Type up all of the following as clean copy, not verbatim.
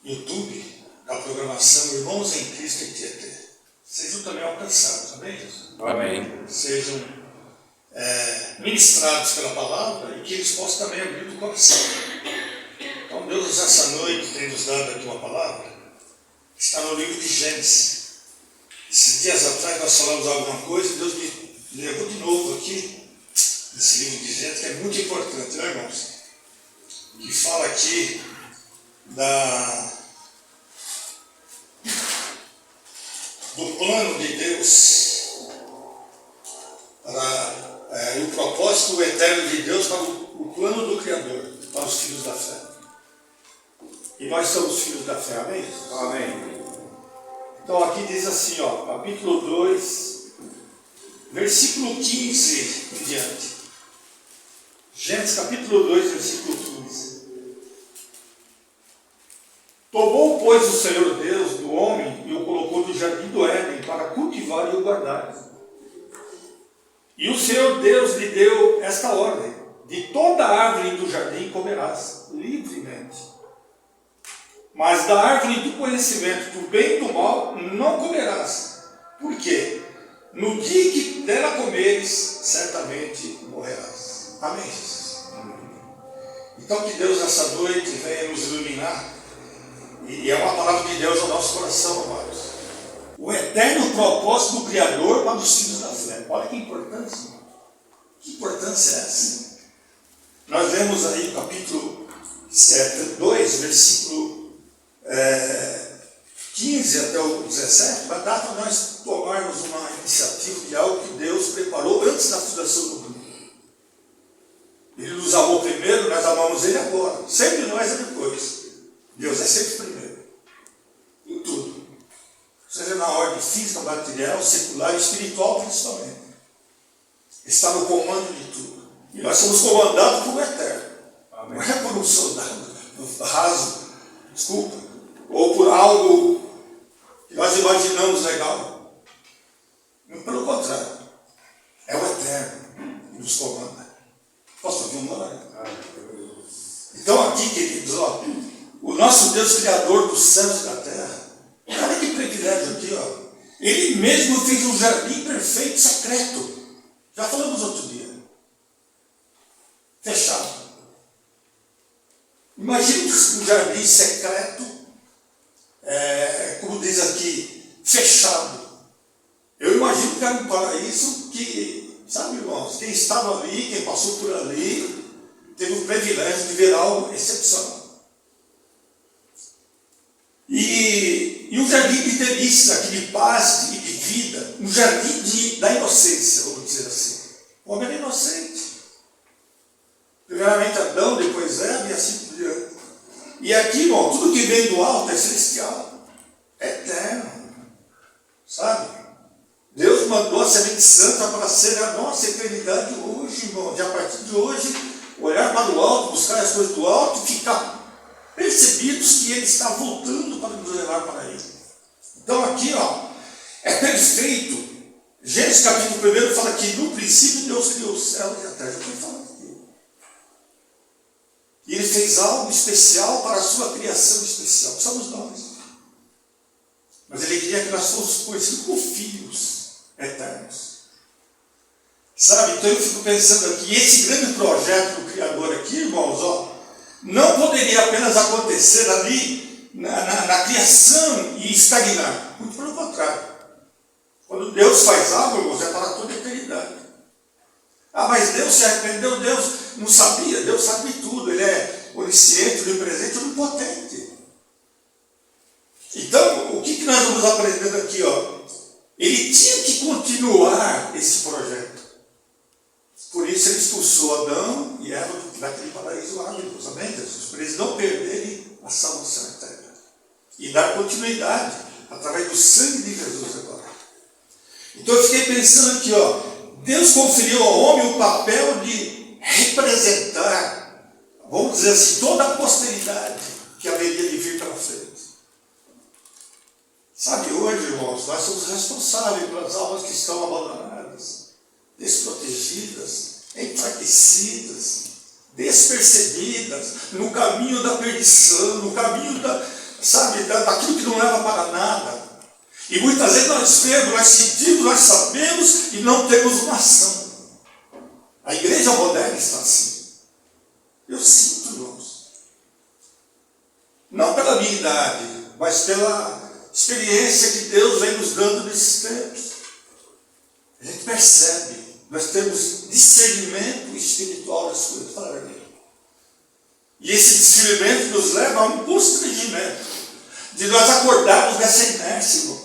YouTube, da programação Irmãos em Cristo em Tietê, sejam também alcançados, amém, Jesus? Amém. Sejam ministrados pela palavra e que eles possam também abrir o coração. Então Deus essa noite tem nos dado aqui uma palavra, que está no livro de Gênesis. Esses dias atrás nós falamos alguma coisa e Deus me levou de novo aqui, nesse livro de Gênesis, que é muito importante, né, irmãos? Que fala aqui do plano de Deus para o propósito eterno de Deus para o plano do Criador, para os filhos da fé. E nós somos filhos da fé, amém? Amém. Então aqui diz assim, capítulo 2, versículo 15 em diante. Gênesis capítulo 2, versículo 15. Tomou, pois, o Senhor Deus do homem e o colocou no jardim do Éden para cultivar e o guardar. E o Senhor Deus lhe deu esta ordem: de toda árvore do jardim comerás livremente, mas da árvore do conhecimento do bem e do mal não comerás. Por quê? No dia que dela comeres, certamente morrerás. Amém, Jesus? Então que Deus nessa noite venha nos iluminar. E é uma palavra de Deus ao nosso coração, amados. O eterno propósito do Criador para os filhos da fé. Olha que importância. Que importância é essa? Nós vemos aí o capítulo 2, versículo 15 até o 17, vai dar para nós tomarmos uma iniciativa de algo que Deus preparou antes da fundação do mundo. Ele nos amou primeiro, nós amamos Ele agora. Sempre nós é depois. Deus é sempre primeiro. Em tudo. Seja na ordem física, material, secular e espiritual principalmente. Está no comando de tudo. E nós somos comandados por um eterno. Amém. Não é por um soldado raso, desculpa, ou por algo que nós imaginamos legal. Pelo contrário. É o eterno que nos comanda. Posso ouvir uma hora? Então aqui, queridos, o nosso Deus Criador dos céus e da terra, olha que privilégio aqui, Ele mesmo fez um jardim perfeito, secreto. Já falamos outro dia. Fechado. Imagine um jardim secreto, como diz aqui, fechado. Eu imagino que era um paraíso que, sabe, irmãos, quem estava ali, quem passou por ali, teve o privilégio de ver algo excepcional. E um jardim de delícia, de paz e de vida, um jardim da inocência, vamos dizer assim. O homem era inocente. Primeiramente Adão, depois Eva e assim por diante. E aqui, irmão, tudo que vem do alto é celestial, é eterno. Sabe? Deus mandou a semente santa para ser a nossa eternidade hoje, irmão. De a partir de hoje, olhar para o alto, buscar as coisas do alto e ficar percebidos que Ele está voltando para nos levar para Ele. Então aqui, é perfeito. Gênesis capítulo 1 fala que no princípio Deus criou o céu e a terra. Já foi falando aqui. E Ele fez algo especial para a sua criação especial, que somos nós. Mas Ele queria que nós fôssemos conhecidos como filhos eternos. Sabe, então eu fico pensando aqui, esse grande projeto do Criador aqui, irmãos, não poderia apenas acontecer ali na criação e estagnar. Muito pelo contrário. Quando Deus faz algo, irmãos, é para toda a eternidade. Mas Deus se arrependeu, Deus não sabia, Deus sabe tudo. Ele é onisciente, onipresente, onipotente. Então, o que nós vamos aprendendo aqui? Ele tinha que continuar esse projeto. Por isso ele expulsou Adão e Eva daquele paraíso maravilhoso. Amém, Jesus? Para eles não perderem a salvação eterna. E dar continuidade através do sangue de Jesus agora. Então eu fiquei pensando aqui, Deus conferiu ao homem o papel de representar, vamos dizer assim, toda a posteridade que haveria de vir pela frente. Sabe, hoje, irmãos, nós somos responsáveis pelas almas que estão abandonadas, desprotegidas, enfraquecidas, despercebidas, no caminho da perdição, no caminho sabe, daquilo que não leva para nada. E muitas vezes nós vemos, nós sentimos, nós sabemos e não temos uma ação. A igreja moderna está assim. Eu sinto, irmãos. Não pela minha idade, mas pela experiência que Deus vem nos dando nesses tempos. A gente percebe, nós temos discernimento espiritual das coisas. Fala a verdade. E esse discernimento nos leva a um constrangimento de nós acordarmos dessa inércia, irmãos.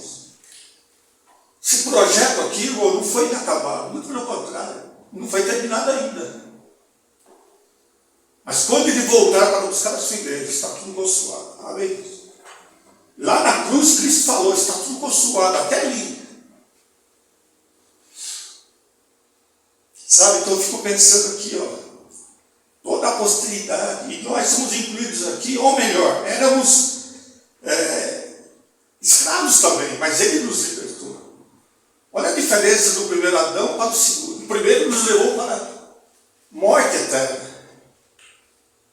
Esse projeto aqui, irmão, não foi inacabado, muito pelo contrário, não foi terminado ainda. Mas quando ele voltar para buscar a sua igreja, está tudo consuado. Amém? Lá na cruz, Cristo falou, está tudo consuado, até ali. Sabe, então eu fico pensando aqui, ó, toda a posteridade, e nós somos incluídos aqui, ou melhor, éramos escravos também, mas ele nos libertou. Olha a diferença do primeiro Adão para o segundo. O primeiro nos levou para a morte eterna,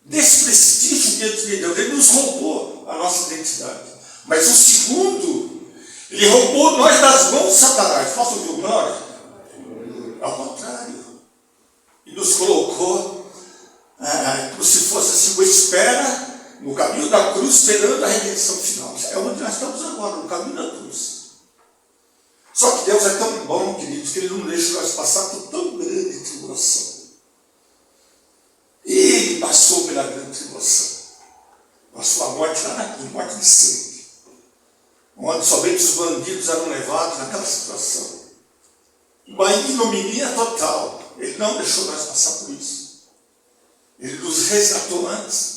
desprestígio diante de Deus. Ele nos roubou a nossa identidade. Mas o segundo, ele roubou nós das mãos de Satanás. Posso ouvir o glória? Ao contrário. E nos colocou como se fosse assim, uma espera no caminho da cruz, esperando a redenção final. É onde nós estamos agora, no caminho da cruz. Só que Deus é tão bom, queridos, que Ele não deixa nós passar por tão grande tribulação. Ele passou pela grande tribulação. A sua morte lá na cruz, morte de sangue. Onde somente os bandidos eram levados naquela situação. Uma ignominia total. Ele não deixou nós passar por isso. Ele nos resgatou antes.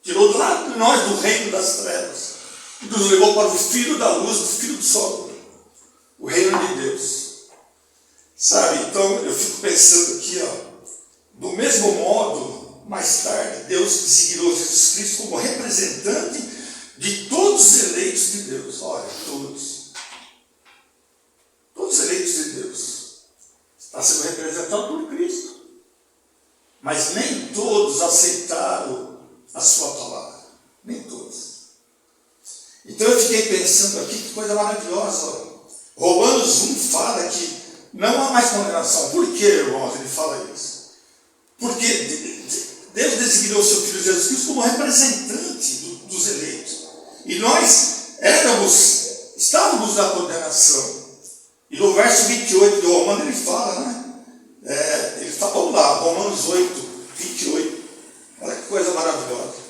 Tirou lá de nós do reino das trevas. E nos levou para o filho da luz, do filho do sol. O reino de Deus. Sabe, então eu fico pensando aqui, ó. Do mesmo modo, mais tarde, Deus designou Jesus Cristo como representante de todos os eleitos de Deus. Olha, todos. Todos os eleitos de Deus. Está sendo representado por Cristo. Mas nem todos aceitaram a sua palavra. Nem todos. Então eu fiquei pensando aqui, que coisa maravilhosa. Olha. Romanos 1 fala que não há mais condenação. Por que, irmãos, ele fala isso? Porque Deus designou o seu Filho Jesus Cristo como representante dos eleitos. E nós estávamos na condenação. E no verso 28 de Romanos ele fala, né? Ele fala, vamos lá, Romanos 8, 28. Olha que coisa maravilhosa.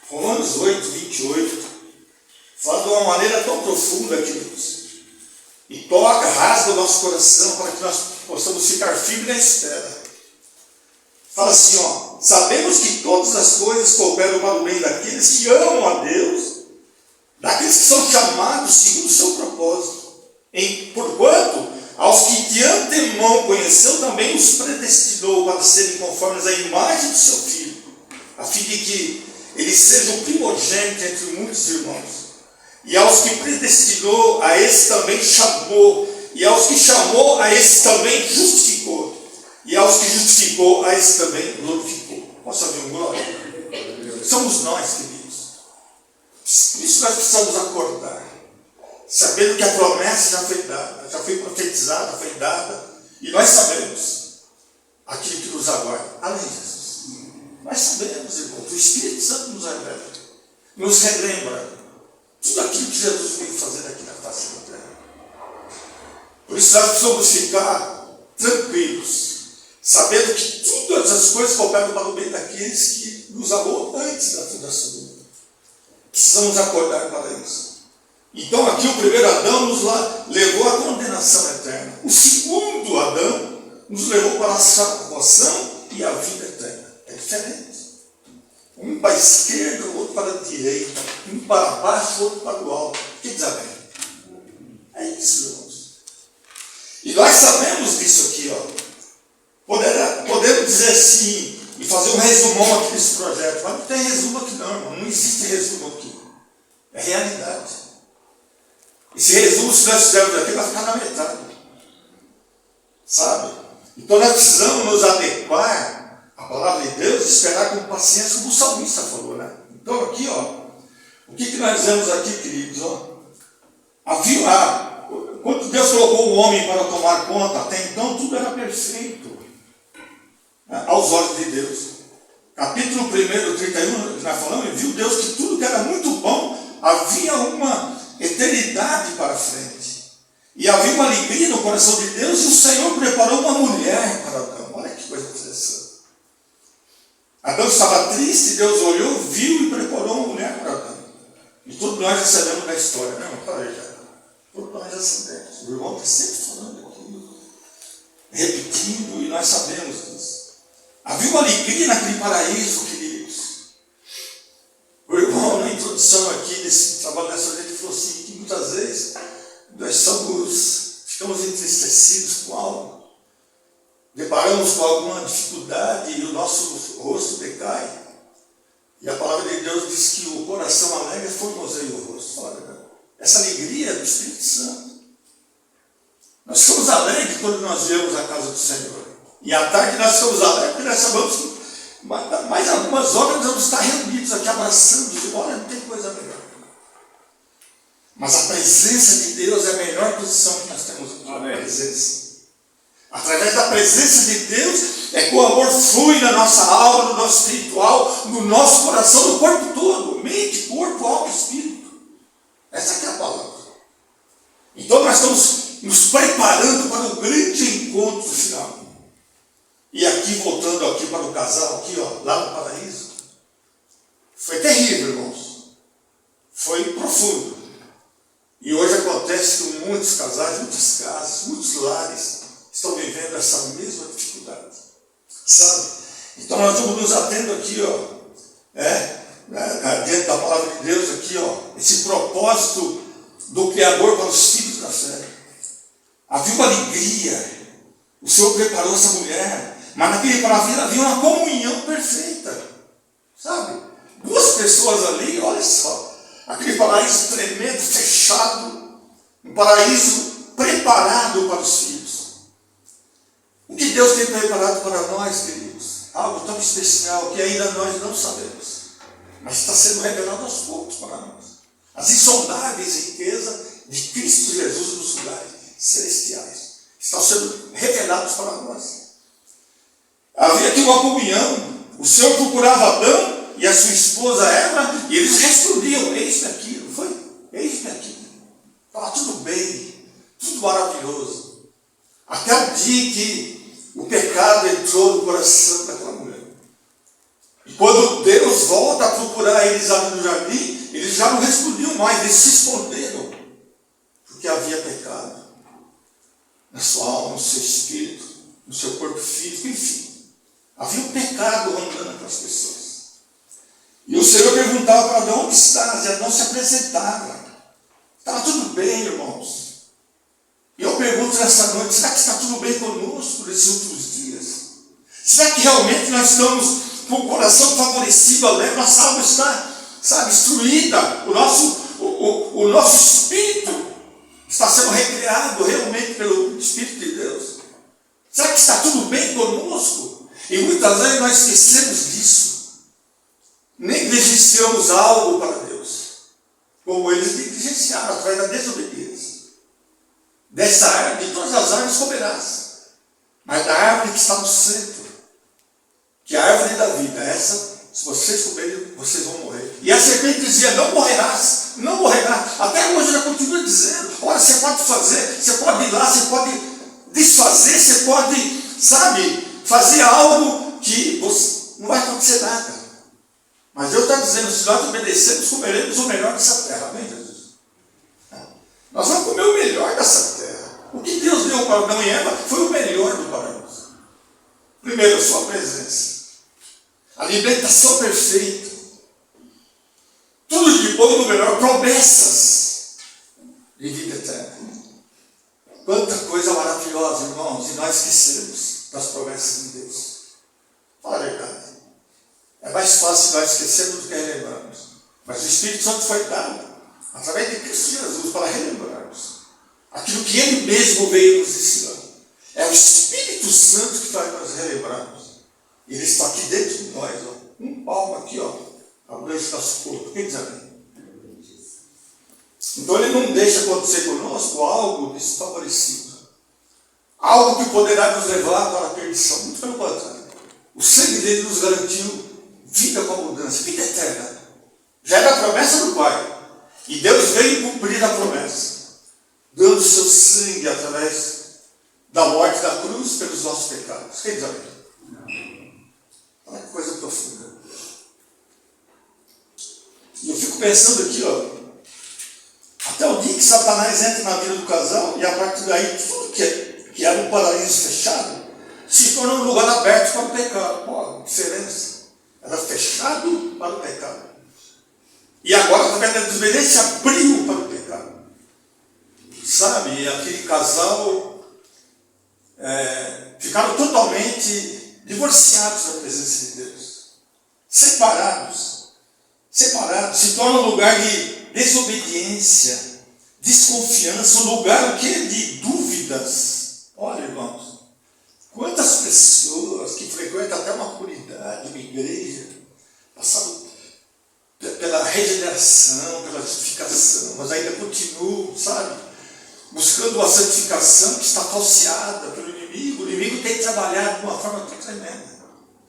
Romanos 8, 28, fala de uma maneira tão profunda, queridos, e toca, rasga o nosso coração para que nós possamos ficar firmes na espera. Fala assim, ó, sabemos que todas as coisas cooperam para o bem daqueles que amam a Deus, daqueles que são chamados segundo o seu propósito. Porquanto, aos que de antemão conheceu, também os predestinou para serem conformes à imagem do seu Filho, a fim de que ele seja o primogênito entre muitos irmãos. E aos que predestinou, a esse também chamou. E aos que chamou, a esse também justificou. E aos que justificou, a esse também glorificou. Posso ouvir um glória? Somos nós, queridos. Por isso nós precisamos acordar. Sabendo que a promessa já foi dada, já foi profetizada, foi dada. E nós sabemos aquilo que nos aguarda. Além de Jesus. Nós sabemos, irmãos, o Espírito Santo nos revela, nos relembra tudo aquilo que Jesus veio fazer aqui na face da terra. Por isso nós precisamos ficar tranquilos, sabendo que todas as coisas cooperam para o bem daqueles que nos amou antes da fundação do mundo. Precisamos acordar para isso. Então aqui o primeiro Adão nos levou à condenação eterna. O segundo Adão nos levou para a salvação e a vida eterna. É diferente. Um para a esquerda, o outro para a direita. Um para baixo, o outro para o alto. O que diz amém? É isso, irmãos. E nós sabemos disso aqui, ó. Podemos dizer assim, e fazer um resumão aqui desse projeto. Mas não tem resumo aqui não, irmão. Não existe resumo aqui. É realidade. Esse resumo, se nós fizermos aqui, vai ficar na metade. Sabe? Então nós precisamos nos adequar à palavra de Deus, esperar com paciência, como o salmista falou, né? Então aqui, ó, o que nós vemos aqui, queridos, ó? Quando Deus colocou o homem para tomar conta, até então tudo era perfeito, né, aos olhos de Deus. Capítulo 1, 31, nós falamos, e viu Deus que tudo que era muito bom, havia uma eternidade para frente. E havia uma alegria no coração de Deus, e o Senhor preparou uma mulher para Adão. Olha que coisa interessante. Adão estava triste, Deus olhou, viu e preparou uma mulher para Adão. E todos nós já sabemos da história, né? Todos nós já sabemos. O irmão está sempre falando aquilo, repetindo, e nós sabemos disso. Havia uma alegria naquele paraíso, queridos. O irmão, na introdução aqui desse trabalho dessa gente, falou assim, que muitas vezes nós ficamos entristecidos com algo, deparamos com alguma dificuldade e o nosso rosto decai. E a palavra de Deus diz que o coração alegre formoseia o rosto. Essa alegria é do Espírito Santo. Nós ficamos alegres quando nós viemos à casa do Senhor. E à tarde nós ficamos alegres porque nós sabemos que mais algumas horas nós vamos estar reunidos aqui abraçando. Olha, não tem coisa melhor. Mas a presença de Deus é a melhor posição que nós temos aqui. A presença. Através da presença de Deus é que o amor flui na nossa alma, no nosso espiritual, no nosso coração, no corpo todo. Mente, corpo, alma e espírito. Essa aqui é a palavra. Então nós estamos nos preparando para o grande encontro final. E aqui, voltando aqui para o casal, aqui, ó, lá no paraíso, foi terrível, irmãos. Foi profundo. E hoje acontece que muitos casais, muitas casas, muitos lares estão vivendo essa mesma dificuldade. Sabe? Então nós vamos nos atendo aqui, ó, dentro da palavra de Deus, aqui, ó, esse propósito do Criador para os filhos da fé. Havia uma alegria. O Senhor preparou essa mulher, mas naquele paraíso havia uma comunhão perfeita. Sabe? Duas pessoas ali, olha só, aquele paraíso tremendo, fechado, um paraíso preparado para os filhos. O que Deus tem preparado para nós, queridos? Algo tão especial que ainda nós não sabemos, mas está sendo revelado aos poucos para nós. As insondáveis riquezas de Cristo Jesus nos lugares celestiais estão sendo revelados para nós. Havia aqui uma comunhão. O Senhor procurava Adão e a sua esposa Eva, e eles respondiam: eis-me aqui, não foi? Eis-me aqui. Estava tudo bem, tudo maravilhoso. Até o dia que o pecado entrou no coração daquela mulher. E quando Deus volta a procurar eles ali no jardim, eles já não respondiam mais, eles se esconderam, porque havia pecado na sua alma, no seu espírito, no seu corpo físico, enfim. Havia um pecado rondando aquelas pessoas. E o Senhor perguntava para Adão: onde estás? E Adão se apresentava. Estava tudo bem, irmãos. E eu pergunto nessa noite: será que está tudo bem conosco nesses últimos dias? Será que realmente nós estamos com o coração favorecido, alegre? Nossa alma está, sabe, instruída. O nosso espírito está sendo recriado realmente pelo Espírito de Deus. Será que está tudo bem conosco? E muitas vezes nós esquecemos disso. Negligenciamos algo para Deus, como eles negligenciaram através da desobediência. Dessa árvore, de todas as árvores comerás, mas da árvore que está no centro, que é a árvore da vida, essa, se vocês comerem, vocês vão morrer. E a serpente dizia: não morrerás, não morrerás. Até hoje ela continua dizendo: olha, você pode fazer, você pode ir lá, você pode desfazer, você pode, sabe, fazer algo que não vai acontecer nada. Mas Deus está dizendo: se nós obedecermos, comeremos o melhor dessa terra. Amém, Jesus? Nós vamos comer o melhor dessa terra. O que Deus deu para Adão e Eva foi o melhor do paraíso. Primeiro, a sua presença. A libertação perfeita. Tudo de bom e do melhor. Promessas de vida eterna. Quanta coisa maravilhosa, irmãos, e nós esquecemos das promessas de Deus. Fala a verdade. É mais fácil nós esquecermos do que relembrarmos. Mas o Espírito Santo foi dado através de Cristo Jesus para relembrarmos aquilo que Ele mesmo veio nos ensinar. É o Espírito Santo que faz nós relembrarmos Ele está aqui dentro de nós, ó. Um palmo aqui, ó. Abrange o nosso corpo. Quem diz amém? Então ele não deixa acontecer conosco algo desfavorecido. Algo que poderá nos levar para a perdição. Muito pelo contrário. O sangue dele nos garantiu vida com abundância, vida eterna. Já era a promessa do Pai. E Deus veio cumprir a promessa, dando seu sangue através da morte da cruz pelos nossos pecados. Quem diz amém? Olha que coisa profunda. E eu fico pensando aqui, ó. Até o dia que Satanás entra na vida do casal, e a partir daí tudo que era um paraíso fechado se torna um lugar aberto para o pecado. Pô, diferença. Era fechado para o pecado. E agora, através da desobediência, abriu para o pecado. Sabe, aquele casal ficaram totalmente divorciados da presença de Deus. Separados. Se torna um lugar de desobediência, desconfiança, um lugar de dúvidas. Olha, irmãos, quantas pessoas que frequentam até uma comunidade, uma igreja, passaram pela regeneração, pela justificação, mas ainda continuam, sabe, buscando a santificação que está falseada pelo inimigo. O inimigo tem trabalhado de uma forma tão tremenda.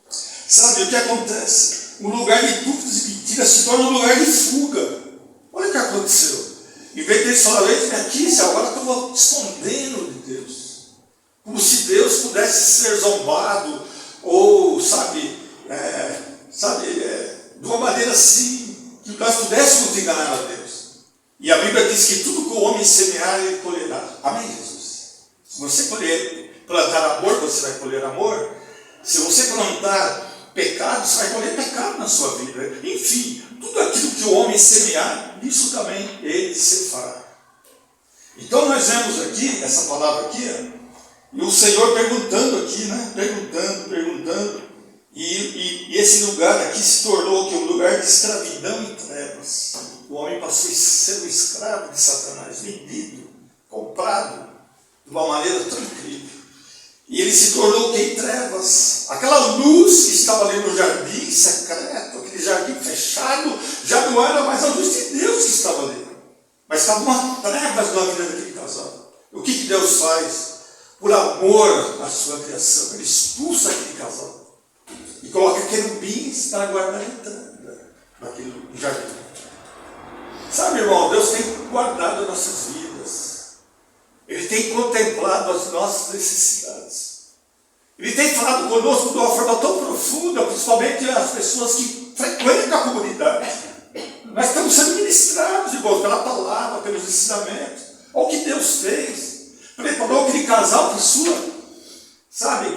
Sabe o que acontece? Um lugar de dúvidas e mentiras se torna um lugar de fuga. Olha o que aconteceu. Em vez de eles falarem, eles aqui, agora estão escondendo de Deus. Como se Deus pudesse ser zombado, ou, de uma maneira assim, que nós pudéssemos enganar a Deus. E a Bíblia diz que tudo que o homem semear, ele colherá. Amém, Jesus? Se você plantar amor, você vai colher amor. Se você plantar pecado, você vai colher pecado na sua vida. Enfim, tudo aquilo que o homem semear, isso também ele se fará. Então nós vemos aqui, essa palavra aqui, e o Senhor perguntando aqui, né? Perguntando. E esse lugar aqui se tornou um lugar de escravidão e trevas. O homem passou a ser um escravo de Satanás, vendido, comprado, de uma maneira tão incrível. E ele se tornou em trevas. Aquela luz que estava ali no jardim secreto, aquele jardim fechado, já não era mais a luz de Deus que estava ali. Mas estava uma trevas na vida daquele casal. O que Deus faz? Por amor à sua criação, ele expulsa aquele casal. E coloca querubins para guardar a entrada naquele jardim. Sabe, irmão, Deus tem guardado as nossas vidas. Ele tem contemplado as nossas necessidades. Ele tem falado conosco de uma forma tão profunda, principalmente as pessoas que frequentam a comunidade. Nós estamos sendo ministrados, irmãos, pela palavra, pelos ensinamentos. Olha o que Deus fez. Preparou aquele casal para sua,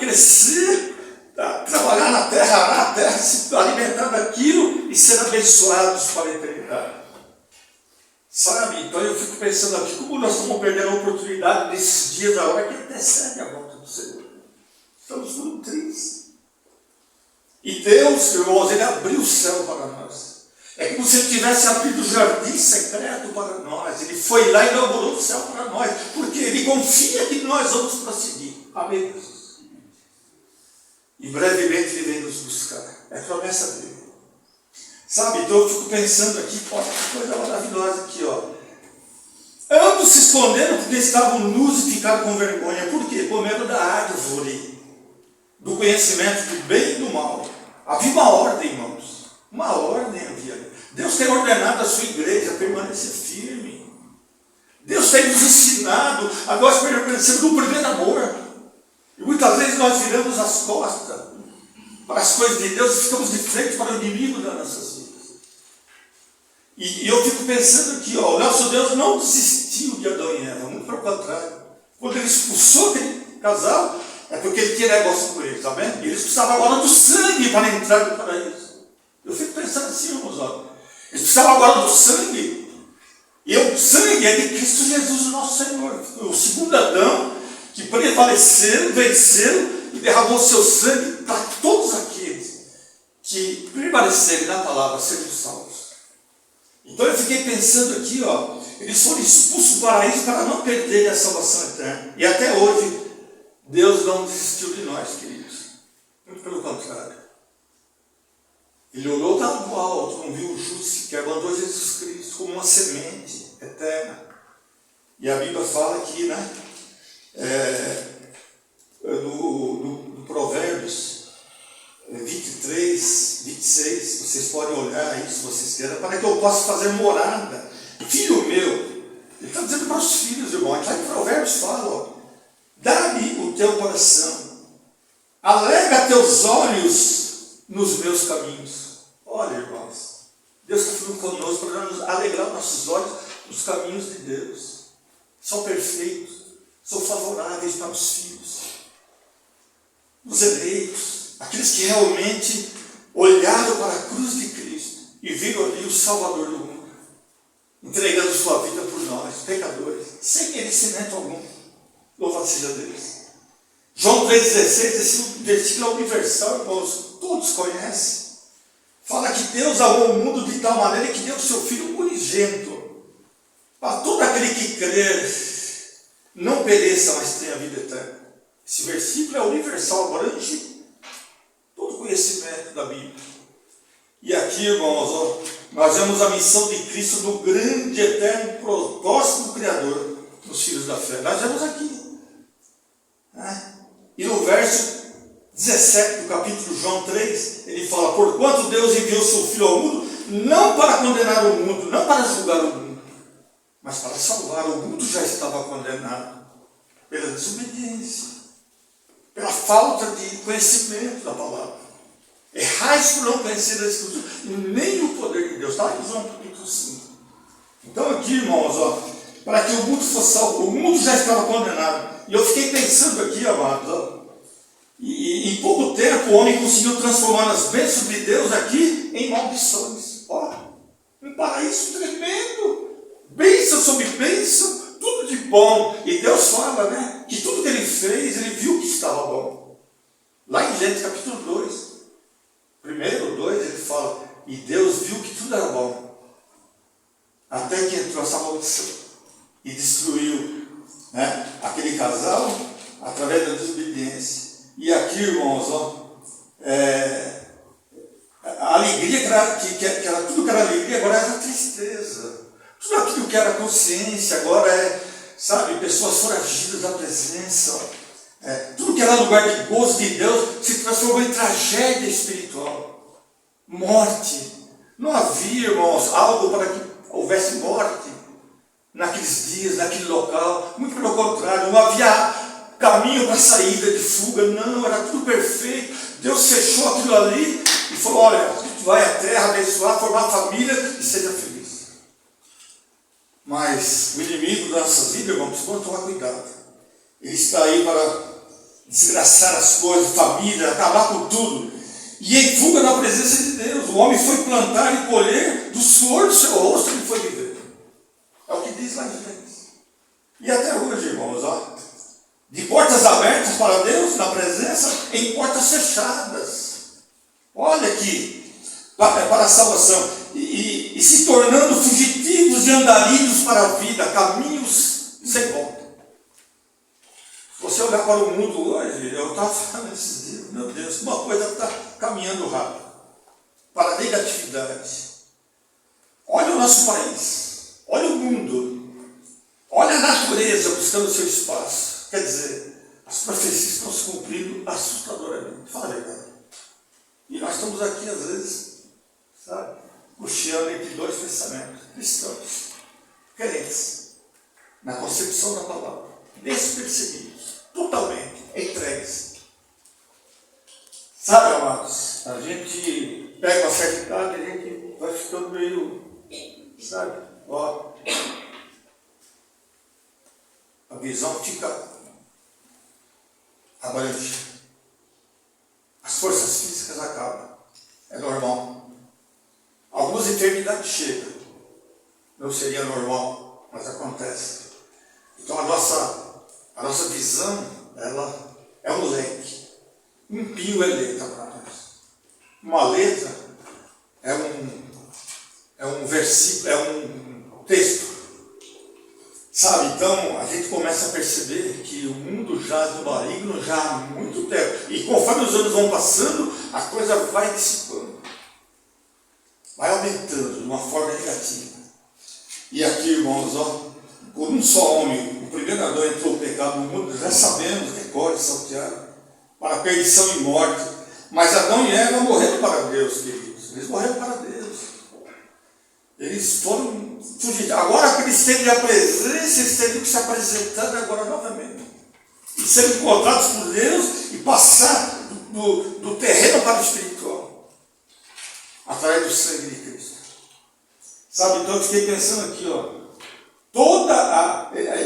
crescer, trabalhar na terra, arar a terra, se alimentar daquilo e ser abençoados para a eternidade. Então eu fico pensando aqui, como nós estamos perdendo a oportunidade nesses dias, a hora que antecede a volta do Senhor. Estamos muito tristes. E Deus, irmãos, ele abriu o céu para nós. É como se ele tivesse abrido o jardim secreto para nós. Ele foi lá e inaugurou o céu para nós, porque ele confia que nós vamos prosseguir. Amém, Jesus? E brevemente ele vem nos buscar. É a promessa dele. Então eu fico pensando aqui, olha que coisa maravilhosa aqui, ó. Ambos se esconderam porque estavam nus e ficaram com vergonha. Por quê? Por medo da árvore, do conhecimento do bem e do mal. Havia uma ordem, irmãos. Uma ordem havia. Deus tem ordenado a sua igreja a permanecer firme. Deus tem nos ensinado a nós permanecermos no primeiro amor. E muitas vezes nós viramos as costas para as coisas de Deus e ficamos de frente para o inimigo das nossas vidas. E eu fico pensando aqui, ó, o nosso Deus não desistiu de Adão e Eva, muito pelo contrário. Quando ele expulsou aquele casal, é porque ele tinha negócio com eles, tá vendo? E eles precisavam agora do sangue para entrar no paraíso. Eu fico pensando assim, irmãos, ó. Eles precisavam agora do sangue. E o sangue é de Cristo Jesus, o nosso Senhor. O segundo Adão, que prevaleceram, venceram e derramou seu sangue para todos aqueles que permanecerem na palavra, serem salvos. Então eu fiquei pensando aqui, ó, eles foram expulsos do paraíso para não perderem a salvação eterna. E até hoje, Deus não desistiu de nós, queridos. Muito pelo contrário. Ele olhou tão alto, não viu o justo sequer, mandou Jesus Cristo como uma semente eterna. E a Bíblia fala aqui, né? No Provérbios 23, 26, vocês podem olhar aí se vocês querem, para que eu possa fazer morada. Filho meu, ele está dizendo para os filhos, irmão, aqui em Provérbios fala, ó, dá-me o teu coração, alega teus olhos nos meus caminhos. Olha, irmãos, Deus está falando conosco para nos alegrar os nossos olhos nos caminhos de Deus. São perfeitos, são favoráveis para os filhos, os eleitos, aqueles que realmente olharam para a cruz de Cristo e viram ali o Salvador do mundo, entregando sua vida por nós, pecadores, sem merecimento algum. Louvado seja Deus. João 3,16, esse versículo é universal, irmãos, todos conhecem. Fala que Deus amou o mundo de tal maneira que deu o seu Filho unigênito, para todo aquele que crer, não pereça, mas tenha vida eterna. Esse versículo é universal, abrange todo o conhecimento da Bíblia. E aqui, irmãos, ó, nós vemos a missão de Cristo no grande e eterno propósito do Criador nos filhos da fé. Nós vemos aqui. Né? E no verso 17 do capítulo João 3, ele fala: porquanto Deus enviou seu Filho ao mundo, não para condenar o mundo, não para julgar o mundo, mas para salvar. O mundo já estava condenado pela desobediência, pela falta de conhecimento da palavra. Errais por não conhecer a Escritura, nem o poder de Deus. Está em João capítulo 5. Então aqui, irmãos, ó, para que o mundo fosse salvo, o mundo já estava condenado. E eu fiquei pensando aqui, amados, ó, e em pouco tempo o homem conseguiu transformar as bênçãos de Deus aqui em maldições. Ó, um paraíso tremendo, bênção sobre bênção, tudo de bom. E Deus fala, né, que tudo que ele fez, ele viu que estava bom. Lá em Gênesis capítulo 2, primeiro 2, ele fala: e Deus viu que tudo era bom, até que entrou essa maldição e destruiu, né, aquele casal através da desobediência. E aqui, irmãos, ó, a alegria que era tudo que era alegria, agora era tristeza. Tudo aquilo que era consciência, agora sabe, pessoas foragidas da presença. Tudo que era lugar de gozo de Deus se transformou em tragédia espiritual. Morte. Não havia, irmãos, algo para que houvesse morte naqueles dias, naquele local. Muito pelo contrário, não havia caminho para saída, de fuga, não, era tudo perfeito. Deus fechou aquilo ali e falou: olha, tu vai à terra abençoar, formar família e seja feliz. Mas o inimigo da nossa vida, irmãos, precisamos tomar cuidado. Ele está aí para desgraçar as coisas, família, acabar com tudo. E em fuga da presença de Deus, o homem foi plantar e colher, do suor do seu rosto ele foi viver. É o que diz lá em Gênesis. E até hoje, irmãos, ó, de portas abertas para Deus, na presença, em portas fechadas. Olha aqui, para a salvação. E se tornando fugitivos e andarilhos para a vida, caminhos sem volta. Se você olhar para o mundo hoje, eu estava falando esses dias, meu Deus, uma coisa está caminhando rápido para a negatividade. Olha o nosso país, olha o mundo, olha a natureza buscando o seu espaço. Quer dizer, as profecias estão se cumprindo assustadoramente. Fala a verdade. E nós estamos aqui, às vezes, sabe, cocheando entre dois pensamentos cristãos, crentes, na concepção da palavra, despercebidos, totalmente entregues. Sabe, amados, a gente pega uma certa idade e a gente vai ficando meio, sabe, ó, a visão fica abrante. As forças físicas acabam. É normal. Algumas enfermidades chegam. Não seria normal, mas acontece. Então a nossa visão, ela é um leque. Um pingo é letra para nós. Uma letra é um versículo, é um texto. Sabe, então a gente começa a perceber que o mundo jaz no maligno já há muito tempo. E conforme os anos vão passando, a coisa vai dissipando. Vai aumentando de uma forma negativa. E aqui, irmãos, ó, por um só homem, o primeiro Adão entrou o pecado no mundo, já sabemos, recorde, saltearam, para perdição e morte. Mas Adão e Eva morreram para Deus, queridos. Eles morreram para Deus. Eles foram fugidos. Agora que eles têm a presença, eles teriam que se apresentar agora novamente. E ser encontrados por Deus e passar do terreno para o espiritual. Através do sangue de Cristo. Sabe, então eu fiquei pensando aqui, ó.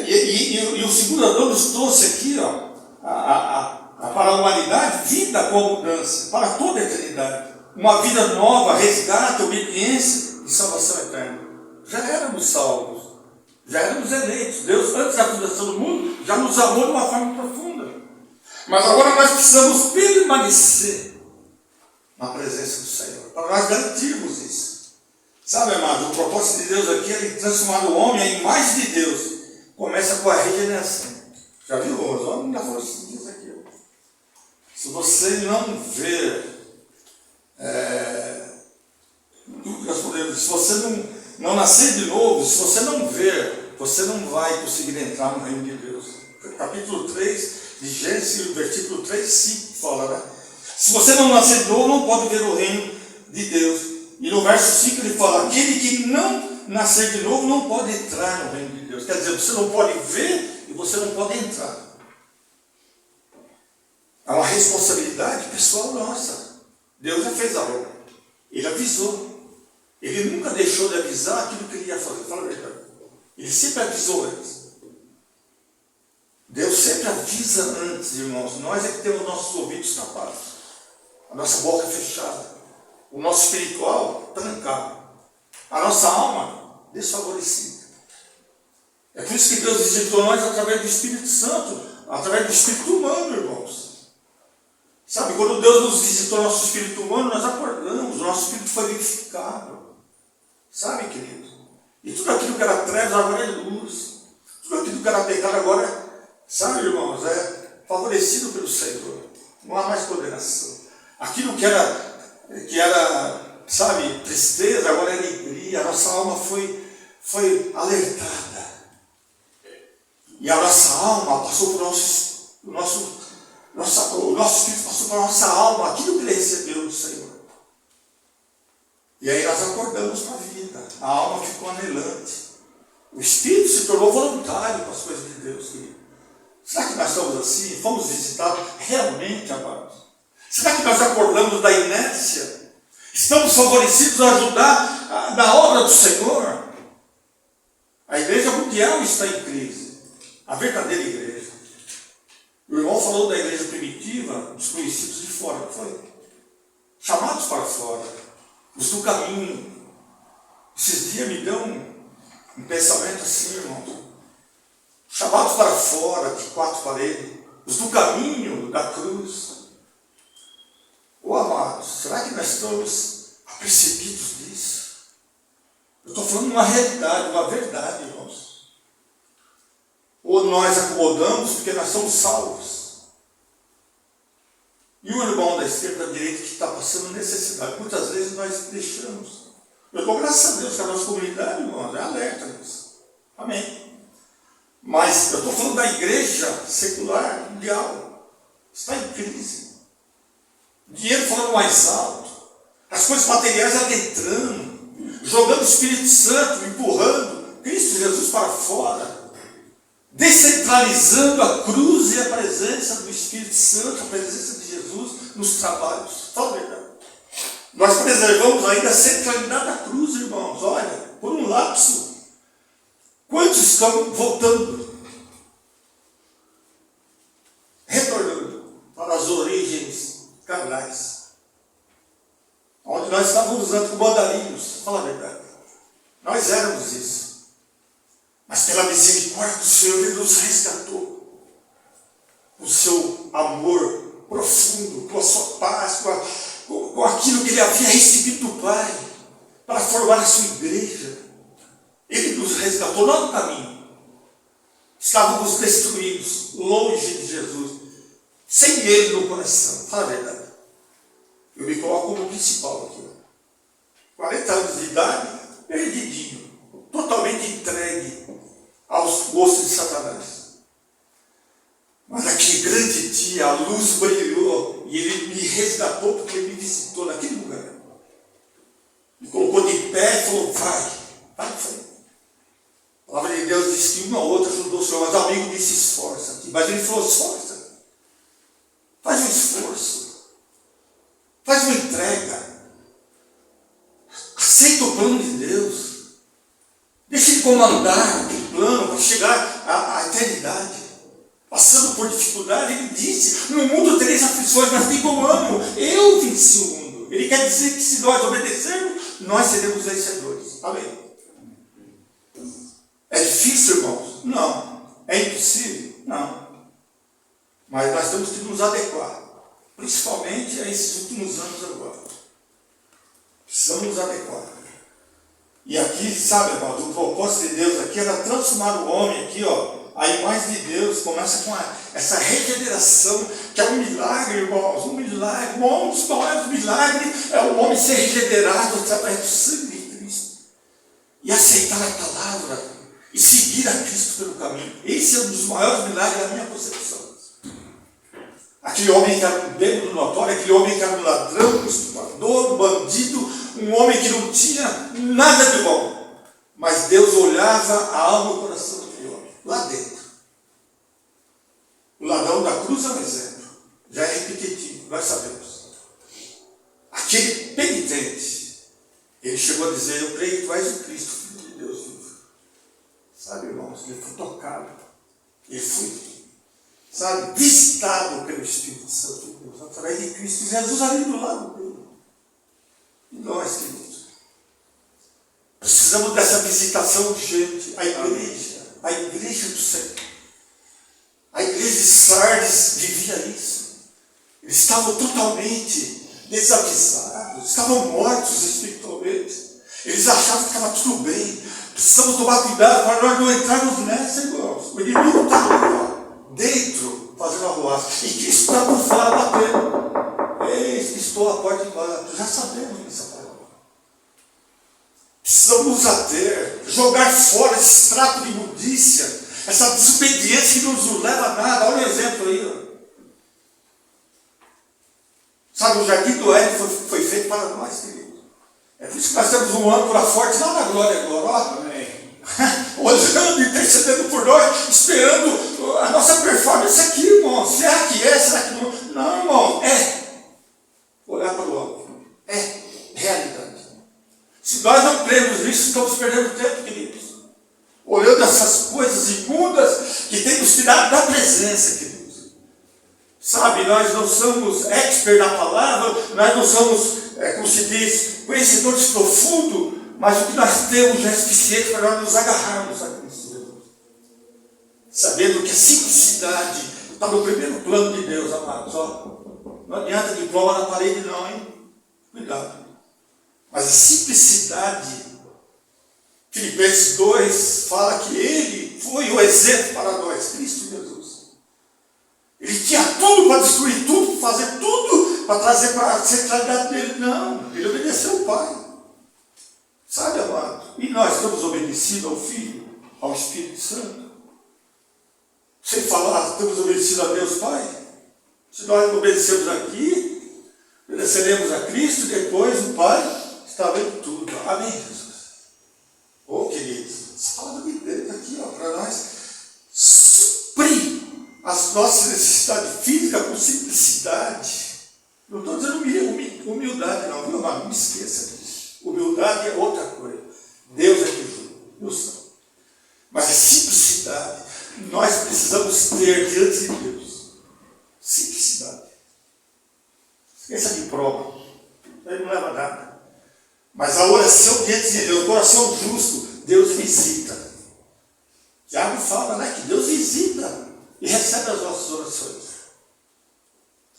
E o segundo Adão nos trouxe aqui, ó, para a humanidade, vida com abundância, para toda a eternidade. Uma vida nova, resgate, obediência e salvação eterna. Já éramos salvos, já éramos eleitos. Deus, antes da fundação do mundo, já nos amou de uma forma profunda. Mas agora nós precisamos permanecer na presença do Senhor, para nós garantirmos isso. Sabe, amado, o propósito de Deus aqui é transformar o homem em imagem de Deus. Começa com a regeneração. Já viu? Os homens ainda foram isso aqui. Se você não ver, se você não nascer de novo, se você não ver, você não vai conseguir entrar no reino de Deus. Capítulo 3 de Gênesis, versículo 3 e 5 fala, né? Se você não nascer de novo, não pode ver o reino de Deus. E no verso 5 ele fala, aquele que não nascer de novo não pode entrar no reino de Deus. Quer dizer, você não pode ver e você não pode entrar. É uma responsabilidade pessoal nossa. Deus já fez a obra. Ele avisou. Ele nunca deixou de avisar aquilo que ele ia fazer. Fala a verdade. Ele sempre avisou antes. Deus sempre avisa antes, irmãos. Nós é que temos nossos ouvidos tapados. A nossa boca fechada. O nosso espiritual trancado. A nossa alma desfavorecida. É por isso que Deus visitou nós através do Espírito Santo. Através do Espírito humano, irmãos. Sabe, quando Deus nos visitou nosso espírito humano, nós acordamos, o nosso espírito foi vivificado. Sabe, querido? E tudo aquilo que era trevas agora é luz. Tudo aquilo que era pecado agora, sabe, irmãos, é favorecido pelo Senhor. Não há mais condenação. Aquilo que era, sabe, tristeza, agora é alegria. A nossa alma foi alertada. E a nossa alma passou por o nosso espírito passou para a nossa alma, aquilo que ele recebeu do Senhor. E aí nós acordamos para a vida. A alma ficou anelante. O espírito se tornou voluntário com as coisas de Deus, querido. Será que nós estamos assim? Fomos visitados realmente, amados? Será que nós acordamos da inércia? Estamos favorecidos a ajudar na obra do Senhor? A igreja mundial está em crise. A verdadeira igreja. O irmão falou da igreja primitiva, dos conhecidos de fora, não foi? Chamados para fora, os do caminho. Esses dias me dão um pensamento assim, irmão. Chamados para fora, de quatro paredes, os do caminho da cruz. Ô amados, será que nós estamos apercebidos disso? Eu estou falando uma realidade, uma verdade, irmãos. Ou nós acomodamos porque nós somos salvos. E o irmão da esquerda, da direita, que está passando necessidade, muitas vezes nós deixamos. Eu dou graças a Deus que a nossa comunidade, irmãos, é alerta nisso. Amém. Mas eu estou falando da igreja secular mundial. Está em crise. O dinheiro falando mais alto. As coisas materiais adentrando. Jogando o Espírito Santo, empurrando Cristo Jesus para fora. Descentralizando a cruz e a presença do Espírito Santo, a presença de Jesus nos trabalhos. Fala a verdade. Nós preservamos ainda a centralidade da cruz, irmãos. Olha, por um lapso, quantos estão voltando? Retornando para as origens carnais. Onde nós estávamos usando como andarilhos. Fala a verdade. Nós éramos isso. Mas pela misericórdia do Senhor, Ele nos resgatou. O seu amor profundo, com a sua paz, com aquilo que Ele havia recebido do Pai, para formar a sua igreja. Ele nos resgatou, não no caminho. Estávamos destruídos, longe de Jesus, sem Ele no coração. Fala a verdade. Eu me coloco como principal aqui. 40 anos de idade, perdidinho, totalmente entregue aos gostos de Satanás. Mas naquele grande dia, a luz brilhou e Ele me resgatou porque Ele me visitou naquele lugar. Me colocou de pé e falou, vai em frente. A palavra de Deus diz que uma ou outra ajudou o Senhor, mas o amigo disse, esforça. Mas ele falou, esforça. Faz um esforço. Faz uma entrega. Aceita o plano de Deus. Deixa Ele comandar aquele plano para chegar à eternidade. Passando por dificuldade, Ele disse, no mundo tereis aflições, mas digo, eu amo. Eu venci o mundo. Ele quer dizer que se nós obedecermos, nós seremos vencedores. Amém? É difícil, irmãos? Não. É impossível? Não. Mas nós temos que nos adequar. Principalmente a esses últimos anos agora. Precisamos nos adequar. E aqui, sabe, irmãos, o propósito de Deus aqui era transformar o homem aqui, ó. A imagem de Deus começa com essa regeneração, que é um milagre, irmãos. Um milagre. Um dos maiores milagres é o homem ser regenerado através do sangue de Cristo. E aceitar a palavra. E seguir a Cristo pelo caminho. Esse é um dos maiores milagres da minha concepção. Aquele homem que era um bêbado notório, aquele homem que era um ladrão, um estuprador, um bandido, um homem que não tinha nada de bom. Mas Deus olhava a alma e o coração daquele homem, lá dentro. O ladrão da cruz é um exemplo. Já é repetitivo, nós sabemos. Aquele penitente, ele chegou a dizer, eu creio que tu és o Cristo, Filho de Deus vivo. Sabe, irmãos, ele foi tocado. Ele foi, sabe, visitado pelo Espírito Santo de Deus, através de Cristo Jesus ali do lado dele. E nós, queridos, precisamos dessa visitação urgente. A igreja do Senhor. A igreja de Sardes vivia isso. Eles estavam totalmente desavisados, estavam mortos espiritualmente. Eles achavam que estava tudo bem. Precisamos tomar cuidado para nós não entrarmos nessa, irmãos. O inimigo está ali, dentro, fazendo arruaça. E Cristo está por fora batendo. Eis que estou à porta de baixo. Já sabemos dessa palavra. Precisamos nos ater, jogar fora esse trato de imundícia, essa desobediência que não nos leva a nada. Olha o exemplo aí. Ó. Sabe, o jardim do Éden foi feito para nós, queridos. É por isso que nós temos um âncora forte lá na glória agora, ó. Olhando, intercedendo por nós, esperando a nossa performance aqui, irmão. Será que é? Será que não? Não, irmão, é. Olhar para o alto. É realidade. Se nós não cremos nisso, estamos perdendo tempo, queridos. Olhando essas coisas imundas que tem nos tirado da presença, queridos. Sabe, nós não somos expert na palavra, nós não somos, como se diz, conhecedores profundos, mas o que nós temos já é suficiente para nós nos agarrarmos a Cristo. Sabendo que a simplicidade está no primeiro plano de Deus, amados. Ó. Não adianta diploma na parede não, hein? Cuidado. Mas a simplicidade, Filipenses 2 fala que Ele foi o exemplo para nós, Cristo Jesus. Ele tinha tudo para destruir tudo, para fazer tudo, para trazer para a centralidade dele. Não, Ele obedeceu ao Pai. Sabe, amado? E nós estamos obedecidos ao Filho, ao Espírito Santo. Sem falar, estamos obedecidos a Deus Pai. Se nós obedecemos aqui, obedeceremos a Cristo, depois o Pai está vendo tudo. Amém, Jesus? Ô, queridos, essa palavra de Deus aqui, ó, para nós suprir as nossas necessidades físicas com simplicidade. Não estou dizendo humildade, não, viu, amado? Não me esqueça disso. Humildade é outra coisa. Deus é que ajuda. Deus sabe. Mas a simplicidade nós precisamos ter diante de Deus. Simplicidade. Esqueça de prova. Ele não leva nada. Mas a oração diante de Deus, o coração justo, Deus visita. Tiago fala, né, que Deus visita e recebe as nossas orações.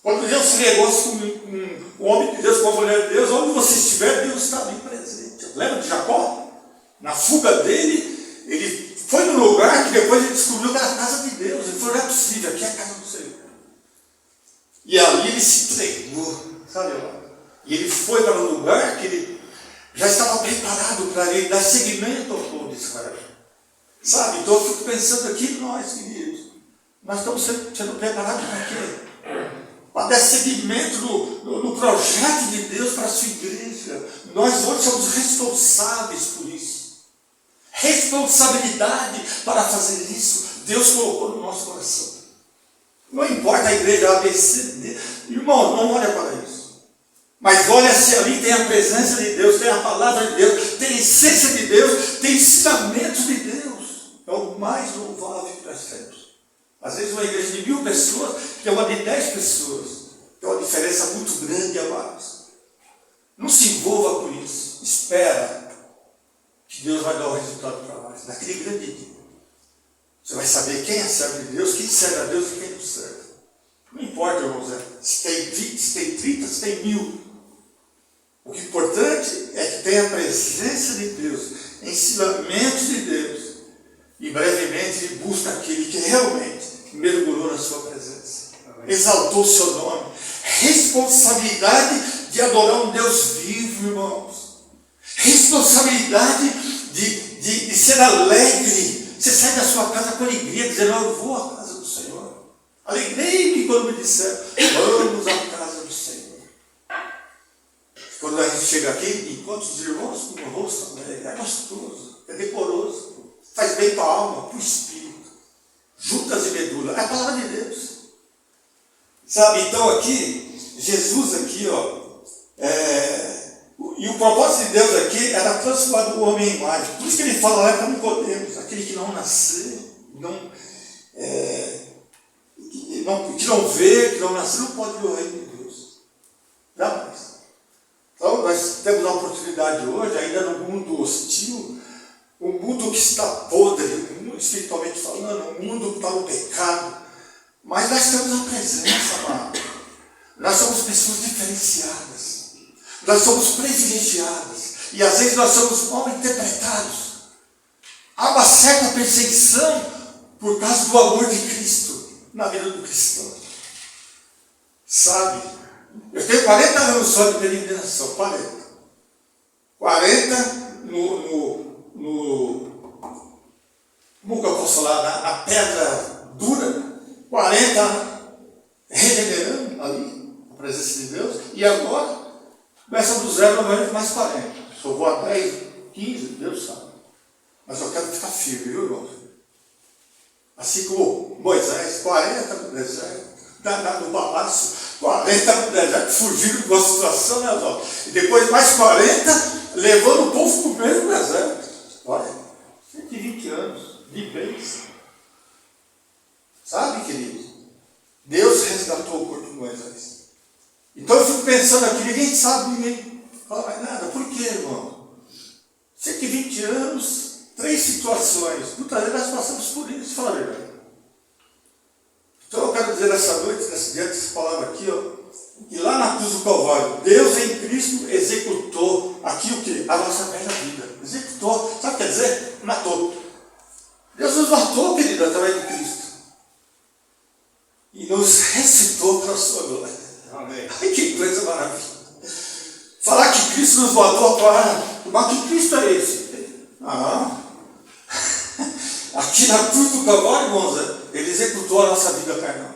Quando Deus se negócio com o homem de Deus, com a mulher de Deus, onde você estiver, Deus está ali presente. Lembra de Jacó? Na fuga dele, ele foi no lugar que depois ele descobriu que era a casa de Deus. Ele falou, não é possível, aqui é a casa do Senhor. E ali ele se entregou, sabe? E ele foi para um lugar que ele já estava preparado para ele dar seguimento ao povo de Israel. Sabe? Então eu fico pensando aqui, nós, queridos, nós estamos sendo preparados para quê? Para dar seguimento no projeto de Deus para a sua igreja. Nós hoje somos responsáveis por isso. Responsabilidade para fazer isso, Deus colocou no nosso coração. Não importa a igreja ABC, irmão, não olha para isso. Mas olha se ali tem a presença de Deus, tem a palavra de Deus, tem a essência de Deus, tem ensinamentos de Deus. É o mais louvável que nós temos. Às vezes uma igreja de 1000 pessoas, tem uma de 10 pessoas. Tem uma diferença muito grande, amados. Não se envolva com isso. Espera que Deus vai dar o resultado para nós. Naquele grande dia. Você vai saber quem é servo de Deus, quem serve a Deus e quem não serve. Não importa, irmãos, se tem 20, se tem 30, se tem 1000. O que é importante é que tenha a presença de Deus, ensinamentos de Deus. E brevemente ele busca aquele que realmente mergulhou na sua presença. Amém. Exaltou o seu nome. Responsabilidade de adorar um Deus vivo, irmãos. Responsabilidade de ser alegre. Você sai da sua casa com alegria, dizendo, eu vou à casa do Senhor. Alegrei-me quando me disseram, vamos à casa do Senhor. Quando a gente chega aqui, encontra os irmãos com o rosto alegre, é gostoso, é decoroso. Faz bem para a alma, para o espírito. Juntas e medula. É a palavra de Deus. Sabe, então aqui, Jesus aqui, e o propósito de Deus aqui era transformar o homem em imagem. Por isso que ele fala lá para Nicodemos, aquele que não nasceu, que não vê, que não nasceu, não pode ver o reino de Deus. Jamais. Então nós temos a oportunidade hoje, ainda no mundo hostil, um mundo que está podre, espiritualmente falando, um mundo que está no pecado. Mas nós temos a presença, amado. Nós somos pessoas diferenciadas. Nós somos privilegiadas. E às vezes nós somos mal interpretados. Há uma certa perseguição por causa do amor de Cristo na vida do cristão. Sabe? Eu tenho 40 anos só de peregrinação. 40 como que eu posso falar, na pedra dura, 40 regenerando ali, a presença de Deus, e agora começa do zero, novamente mais 40. Se eu vou a 10, 15, Deus sabe. Mas eu quero ficar firme, viu, irmão? Assim como Moisés, 40 no deserto, no palácio, 40 no deserto, fugindo de uma situação, né, irmão? E depois mais 40, levando o povo para o mesmo deserto. Olha, 120 anos de vez. Sabe, querido? Deus resgatou o corpo de Moisés. Então eu fico pensando aqui, ninguém sabe, ninguém fala mais nada. Por quê, irmão? 120 anos, 3 situações. Muitas vezes nós passamos por isso, fala a verdade. Então eu quero dizer nessa noite, diante dessa palavra aqui, que lá na cruz do Calvário, Deus em Cristo executou aqui o que? A nossa velha vida. Executou. Sabe o que quer dizer? Matou. Deus nos matou, querido, através de Cristo. E nos ressuscitou para a sua glória. Amém. Ai, que coisa maravilhosa. Falar que Cristo nos matou para... Mas que Cristo é esse? Aqui na cruz do Calvário, irmãos, ele executou a nossa vida carnal.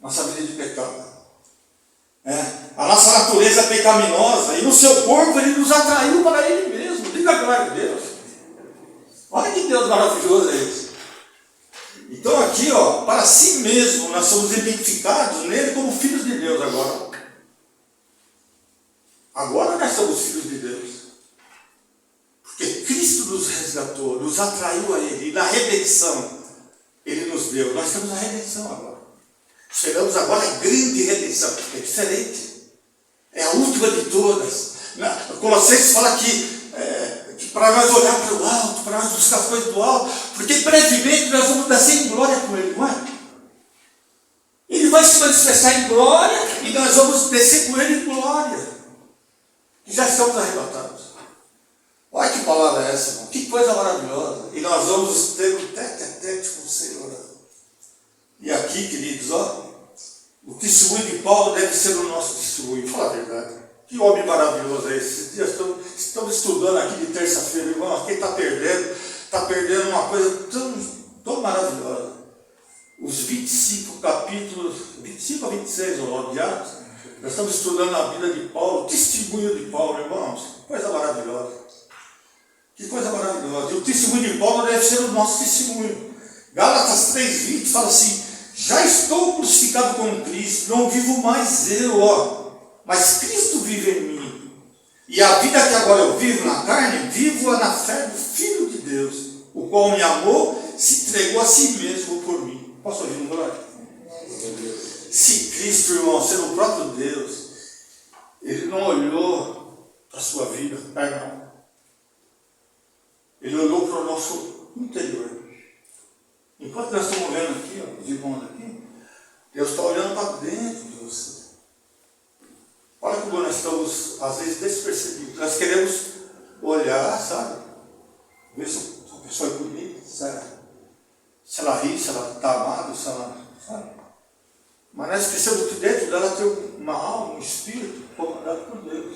Nossa vida de pecado. A nossa natureza pecaminosa. E no seu corpo ele nos atraiu para ele mesmo. Diga a glória de Deus. Olha que Deus maravilhoso é esse. Então aqui, para si mesmo, nós somos identificados nele como filhos de Deus agora. Agora nós somos filhos de Deus. Porque Cristo nos resgatou, nos atraiu a ele. E na redenção, ele nos deu. Nós temos a redenção agora. Chegamos agora à grande redenção. É diferente. É a última de todas. Colossenses fala que para nós olhar para o alto, para nós buscar as coisas do alto, porque brevemente nós vamos descer em glória com ele, não é? Ele vai se manifestar em glória e nós vamos descer com ele em glória. E já estamos arrebatados. Olha que palavra é essa, irmão. Que coisa maravilhosa. E nós vamos ter um tete a tete aqui, queridos, ó, o testemunho de Paulo deve ser o nosso testemunho. Fala a verdade. Que homem maravilhoso é esse. Esses dias estamos estudando aqui de terça-feira, irmão. Quem está perdendo uma coisa tão maravilhosa. Os 25 capítulos, 25 a 26, de Atos, nós estamos estudando a vida de Paulo, o testemunho de Paulo, irmãos. Que coisa maravilhosa. Que coisa maravilhosa. E o testemunho de Paulo deve ser o nosso testemunho. Gálatas 3:20 fala assim: já estou crucificado com Cristo, não vivo mais eu, mas Cristo vive em mim. E a vida que agora eu vivo na carne, vivo-a na fé do Filho de Deus, o qual me amou, se entregou a si mesmo por mim. Posso ouvir um glória? Se Cristo, irmão, sendo o próprio Deus, ele não olhou para a sua vida, não. Ele olhou para o nosso interior. Enquanto nós estamos vendo aqui, ó, os irmãos aqui, Deus está olhando para dentro de você. Olha como nós estamos, às vezes, despercebidos. Nós queremos olhar, sabe? Ver se a pessoa é bonita, se ela ri, se ela está amada, se ela, sabe? Mas nós esquecemos que dentro dela tem uma alma, um espírito comandado por Deus.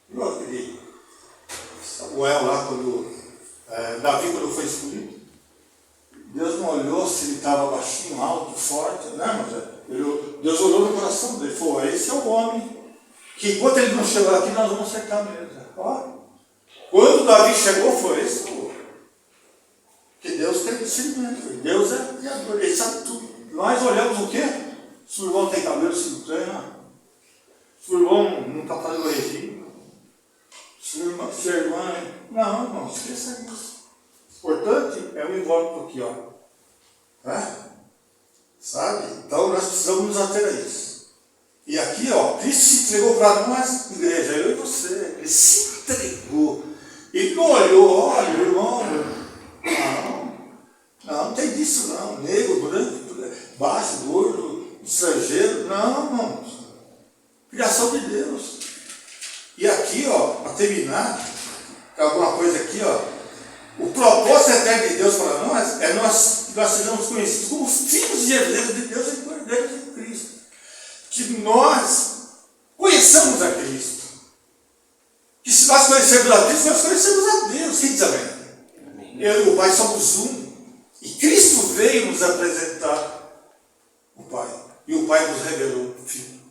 E eu queria, Samuel lá, Davi, quando foi escolhido, Deus não olhou se ele estava baixinho, alto, forte, né? Mas Deus olhou no coração dele e falou: esse é o homem que enquanto ele não chegou aqui, nós vamos acertar mesmo. Ó, quando Davi chegou, foi esse o outro. Porque Deus tem discernimento, Deus é criador, ele sabe tudo. Nós olhamos o quê? Se o irmão tem cabelo, se não tem, se o irmão não está fazendo regime, se a irmã. Não, irmão, esqueça isso. Importante é o invólucro aqui, ó. Sabe? Então nós precisamos nos ater a isso. E aqui, ó, Cristo se entregou para nós, igreja, eu e você. Ele se entregou. Ele não olhou, olha, irmão, não tem disso não. Negro, branco, baixo, gordo, estrangeiro. Não, irmão. Criação de Deus. E aqui, ó, para terminar, alguma coisa aqui, ó. O propósito eterno de Deus para nós é nós sejamos conhecidos como filhos e herdeiros de Deus e herdeiros de Cristo. Que nós conheçamos a Cristo. Que se nós conhecermos a Cristo, nós conhecemos a Deus. Quem diz amém? Eu e o Pai somos um. E Cristo veio nos apresentar o Pai. E o Pai nos revelou o Filho.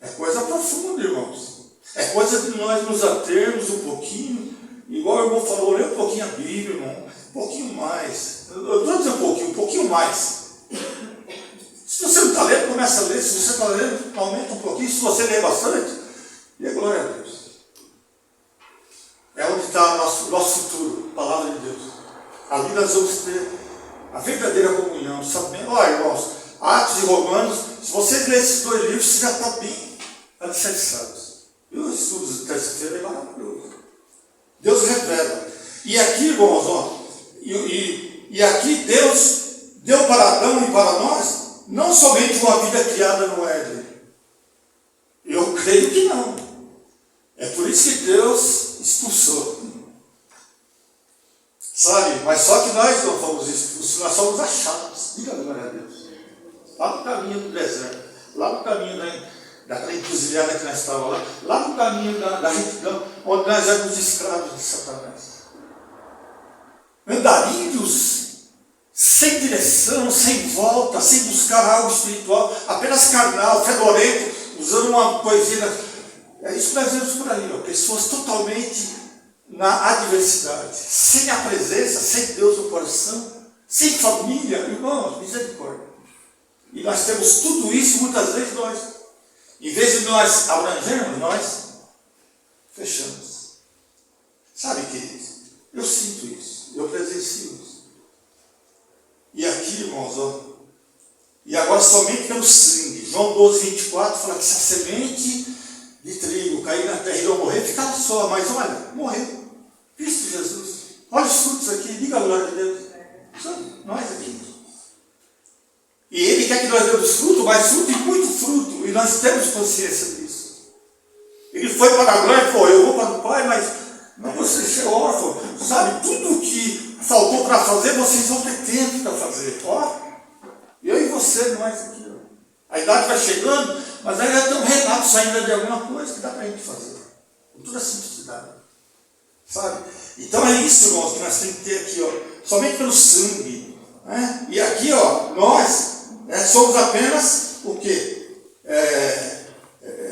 É coisa profunda, irmãos. É coisa de nós nos atermos um pouquinho. Igual o irmão falou, lê um pouquinho a Bíblia, irmão. Um pouquinho mais. Eu estou dizendo um pouquinho mais. Se você não está lendo, começa a ler. Se você está lendo, aumenta um pouquinho. Se você lê bastante, dê glória a Deus. É onde está o nosso futuro, a palavra de Deus. Ali nós vamos ter a verdadeira comunhão. Sabendo? Olha, irmãos, Atos e Romanos, se vocês lerem esses dois livros, você já está bem alicerçados. E os estudos de terça-feira é maravilhoso. Deus revela. E aqui, irmãos, ó, e aqui Deus deu para Adão e para nós não somente uma vida criada no Éden. Eu creio que não. É por isso que Deus expulsou. Sabe? Mas só que nós não fomos expulsos, nós somos achados. Diga glória a Deus. Lá no caminho do deserto, lá no caminho daquela encruzilhada que nós estávamos lá no caminho da retidão, onde nós éramos escravos de Satanás. Andarilhos, sem direção, sem volta, sem buscar algo espiritual, apenas carnal, fedorento, usando uma poesia. É isso que nós vemos por aí, ó, pessoas totalmente na adversidade, sem a presença, sem Deus no coração, sem família, irmãos, misericórdia. E nós temos tudo isso, muitas vezes nós, em vez de nós abrangermos, nós fechamos. Sabe, queridos? Eu sinto isso, eu presencio isso. E aqui, irmãos, ó, e agora somente pelo sangue. João 12:24 fala que se a semente de trigo cair na terra e não morrer, fica só, mas olha, morreu. Cristo Jesus. Olha os frutos aqui, diga a glória de Deus. São nós aqui. E Ele quer que nós demos fruto, mas fruto e muito fruto. E nós temos consciência disso. Ele foi para a glória e falou: eu vou para o Pai, mas não você ser órfão. Sabe, tudo que faltou para fazer, vocês vão ter tempo para fazer. Ó, Eu e você, nós aqui. Ó. A idade vai chegando, mas aí já tem um relapso ainda de alguma coisa que dá para a gente fazer. Com toda a simplicidade. Sabe? Então é isso, irmãos, que nós temos que ter aqui, ó, somente pelo sangue. Né? E aqui, ó, nós somos apenas o quê?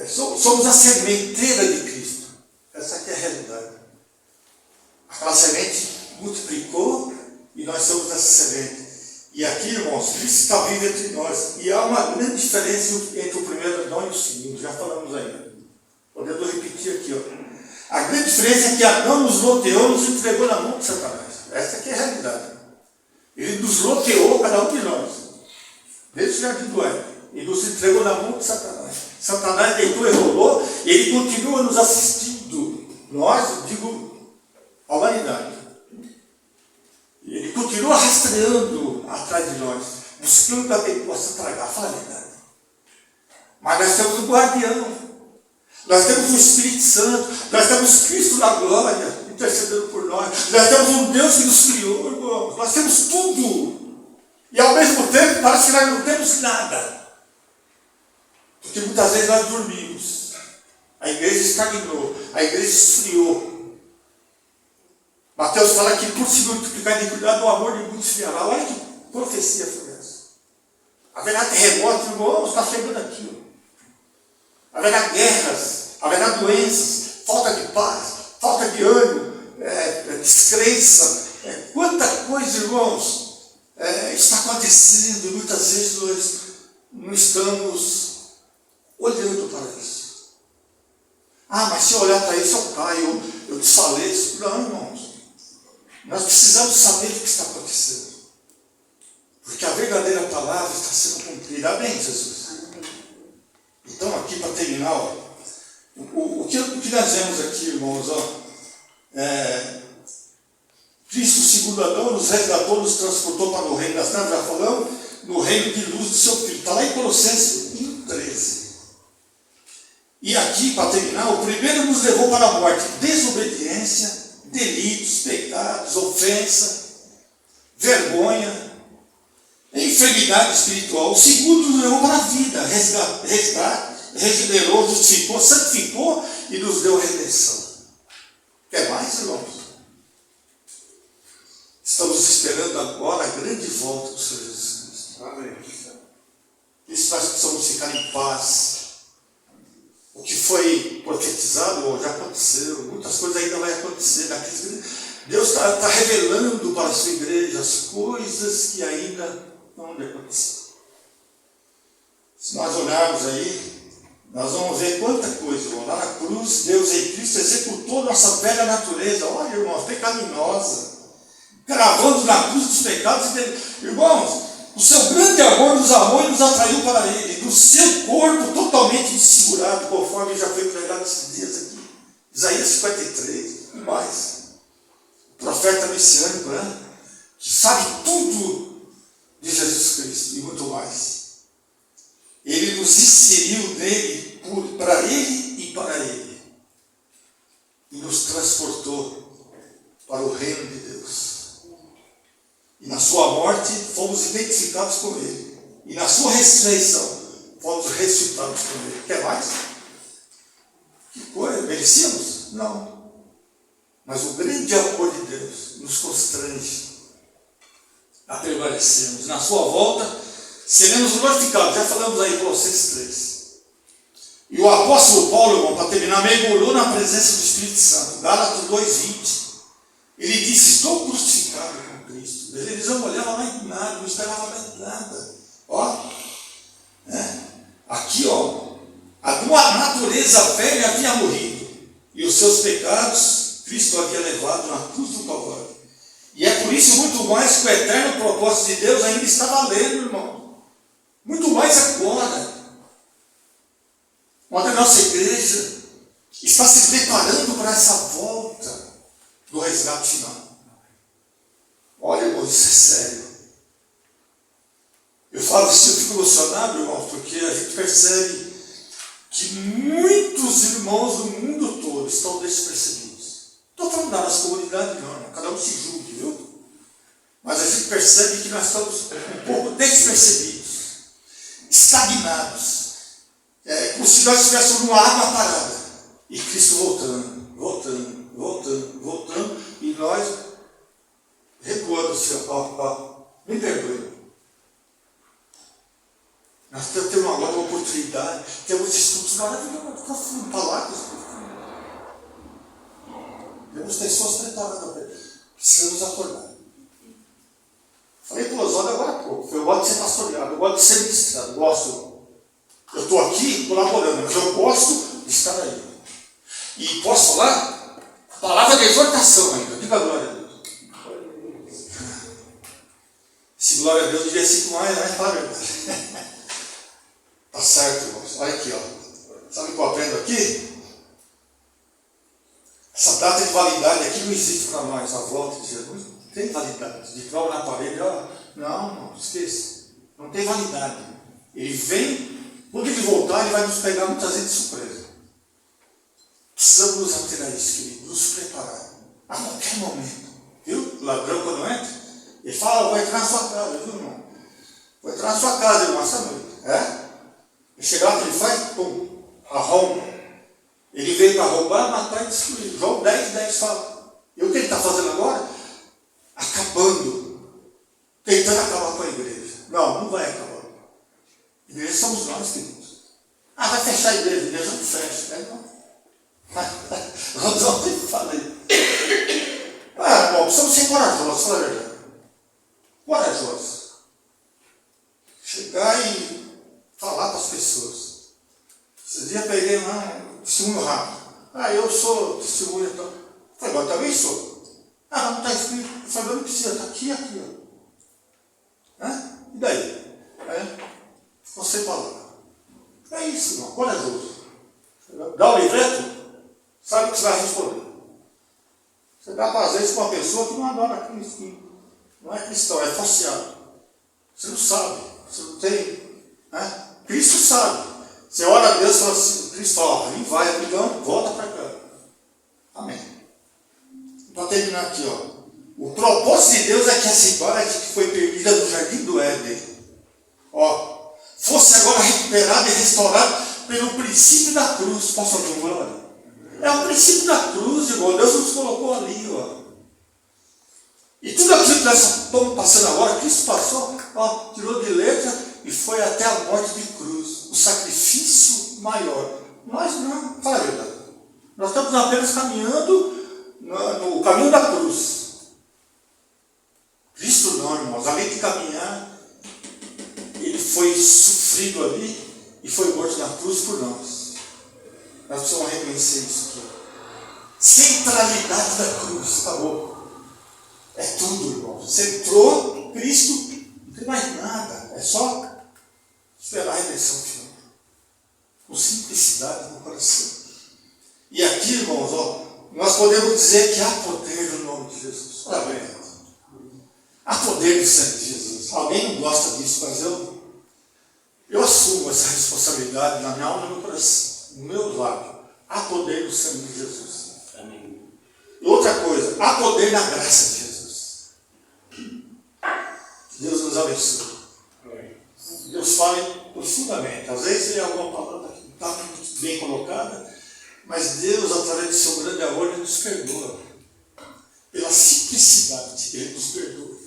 Somos a sementeira de Cristo. Essa aqui é a realidade. Aquela semente multiplicou e nós somos essa semente. E aqui, irmãos, Cristo está vivo entre nós. E há uma grande diferença entre o primeiro Adão e o segundo. Já falamos ainda. Podemos repetir aqui, ó. A grande diferença é que Adão nos loteou, nos entregou na mão de Satanás. Essa aqui é a realidade. Ele nos loteou, cada um de nós. Desde o jardim do Éden. E nos entregou na mão de Satanás. Satanás deitou e rolou, e ele continua nos assistindo. Nós, digo, a humanidade. E ele continua rastreando atrás de nós, buscando alguém que possa tragar. Fala a verdade. Mas nós temos o guardião. Nós temos o Espírito Santo, nós temos Cristo na glória, intercedendo por nós. Nós temos um Deus que nos criou, irmãos. Nós temos tudo. E ao mesmo tempo parece que nós não temos nada. Porque muitas vezes nós dormimos. A igreja estagnou, a igreja esfriou. Mateus fala que por se multiplicar a iniquidade, o amor de muitos esfriará. Olha que profecia foi essa. Haverá terremoto, irmãos, está chegando aqui. Haverá guerras, haverá doenças, falta de paz, falta de ânimo, descrença. Quanta coisa, irmãos, está acontecendo e muitas vezes nós não estamos olhando para isso. Ah, mas se eu olhar para isso eu caio, eu desfaleço. Não, irmãos. Nós precisamos saber o que está acontecendo. Porque a verdadeira palavra está sendo cumprida. Amém, Jesus? Então, aqui para terminar, ó, o que nós vemos aqui, irmãos, ó, Cristo, segundo Adão, nos resgatou, nos transportou para o reino das trevas, já falamos, no reino de luz do seu Filho. Está lá em Colossenses 1,13. E aqui, para terminar, o primeiro nos levou para a morte: desobediência, delitos, pecados, ofensa, vergonha, enfermidade espiritual. O segundo nos levou para a vida, resgate, regenerou, justificou, santificou e nos deu a redenção. Quer mais, irmãos? Estamos esperando agora a grande volta do Senhor Jesus Cristo. Amém. Isso nós precisamos ficar em paz. O que foi profetizado já aconteceu. Muitas coisas ainda vai acontecer. Deus está revelando para a sua igreja as coisas que ainda não vão acontecer. Se nós olharmos aí, nós vamos ver quanta coisa, irmão. Lá na cruz, Deus em Cristo executou nossa velha natureza. Olha, irmãos, pecaminosa. Gravando na cruz dos pecados. Irmãos, o seu grande amor nos amou e nos atraiu para Ele. No seu corpo totalmente desfigurado, conforme já foi pregado esses dias aqui. Isaías 53 e mais. O profeta messiânico, né? Que sabe tudo de Jesus Cristo e muito mais. Ele nos inseriu nele, para Ele e para Ele. E nos transportou para o reino de Deus. E na sua morte fomos identificados com Ele. E na sua ressurreição fomos ressuscitados com Ele. Quer mais? Que coisa? Merecíamos? Não. Mas o grande amor de Deus nos constrange a permanecermos. Na sua volta seremos glorificados. Já falamos aí em Colossenses 3. E o apóstolo Paulo, irmão, para terminar, mergulhou na presença do Espírito Santo. Gálatas 2,20. Ele disse: estou crucificado com Cristo. Eles não olhavam mais nada, não esperavam mais nada. Ó, aqui, ó, a tua natureza velha havia morrido. E os seus pecados Cristo havia levado na cruz do Calvário. E é por isso muito mais que o eterno propósito de Deus ainda está valendo, irmão. Muito mais agora. Onde a nossa igreja está se preparando para essa volta do resgate final. Olha, irmão, isso é sério. Eu falo assim, eu fico emocionado, irmão, porque a gente percebe que muitos irmãos do mundo todo estão despercebidos. Não estou falando da nossa comunidade, não, irmão. Cada um se julgue, viu? Mas a gente percebe que nós estamos um pouco despercebidos. estagnados. Como se nós estivéssemos numa água parada. E Cristo voltando, voltando, voltando, voltando. E nós recuando assim, me perdoe. Nós temos agora uma oportunidade, temos estudos maravilhosos, profundos, palavras profundas. Temos pessoas preparadas, precisamos acordar. Falei para o Osório agora há pouco, eu gosto de ser pastoreado, eu gosto de ser ministrado, gosto. Eu estou aqui colaborando, mas eu gosto de estar aí. E posso falar a palavra de exortação ainda, diga glória a Deus. Se glória a Deus devia ser com mais, né? Fala a verdade. Tá certo, irmãos. Olha aqui, ó. Sabe o que eu aprendo aqui? Essa data de validade aqui não existe para nós, a volta de Jesus. Não tem validade. De prova na parede, ó. Não, esqueça. Não tem validade. Ele vem, quando ele voltar, ele vai nos pegar muitas vezes de surpresa. Precisamos nos ater a isso, querido, nos preparar. A qualquer momento. Viu? O ladrão, quando entra, ele fala, vou entrar na sua casa, viu, irmão? Vou entrar na sua casa, irmão, essa noite. Ele chega lá, que ele faz, pum, arromba. Ele veio para roubar, matar e destruir. João 10:10 fala. E o que ele está fazendo agora? Acabando. Tentando acabar com a igreja. Não vai acabar. A igreja somos nós, queridos. Vai fechar a igreja não fecha. Não. Ontem eu falei. Irmão, precisamos ser corajosos, fala a verdade. Corajosos. Chegar e falar para as pessoas. Esses dias peguei um testemunho rápido. Eu sou testemunha. Então. Falei, eu também sou. Não está escrito. Eu falei, não precisa, está aqui, ó. E daí? Você fala. É isso, irmão, corajoso. Dá o livreto, sabe o que você vai responder. Você dá para vezes com uma pessoa que não adora Cristo, não é cristão, é falseado. Você não sabe, você não tem. Cristo sabe. Você ora a Deus e fala assim, Cristo fala, vai, amigão, volta para cá. Amém. Para terminar aqui, ó. O propósito de Deus é que essa imagem que foi perdida no jardim do Éden, fosse agora recuperada e restaurada pelo princípio da cruz. Posso ouvir glória? É o princípio da cruz, irmão. Deus nos colocou ali, E tudo aquilo que nós estamos passando agora, Cristo passou, tirou de letra e foi até a morte de cruz. O sacrifício maior. Nós não, fala a verdade. Nós estamos apenas caminhando no caminho da cruz. Cristo não, irmãos. Além de caminhar, ele foi sofrido ali e foi morto na cruz por nós. Nós precisamos reconhecer isso aqui. Centralidade da cruz, acabou. É tudo, irmão. Você entrou, Cristo, não tem mais nada. É só esperar a redenção final. Com simplicidade no coração. E aqui, irmãos, nós podemos dizer que há poder no nome de Jesus. Olha bem, há poder no sangue de Jesus. Alguém não gosta disso, mas eu assumo essa responsabilidade na minha alma e no meu coração, no meu lado. Há poder no sangue de Jesus. Amém. E outra coisa, há poder na graça de Jesus. Deus nos abençoe. Amém. Deus fale profundamente. Às vezes é alguma palavra que não está muito bem colocada, mas Deus, através do seu grande amor, Ele nos perdoa. Pela simplicidade, Ele nos perdoa.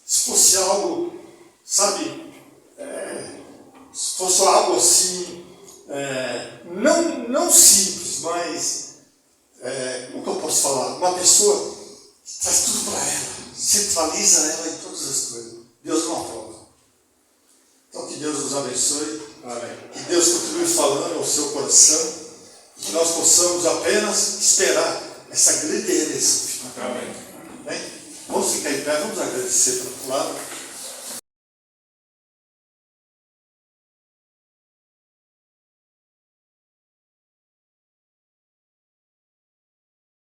Se fosse algo, sabe, se fosse algo assim, não simples, mas, como que eu posso falar? Uma pessoa que traz tudo para ela, centraliza ela em todas as coisas. Deus não aprova. Então que Deus nos abençoe. Amém. Que Deus continue falando ao seu coração e que nós possamos apenas esperar essa grande redenção final. Amém. Bem, vamos ficar em pé, vamos agradecer pela palavra.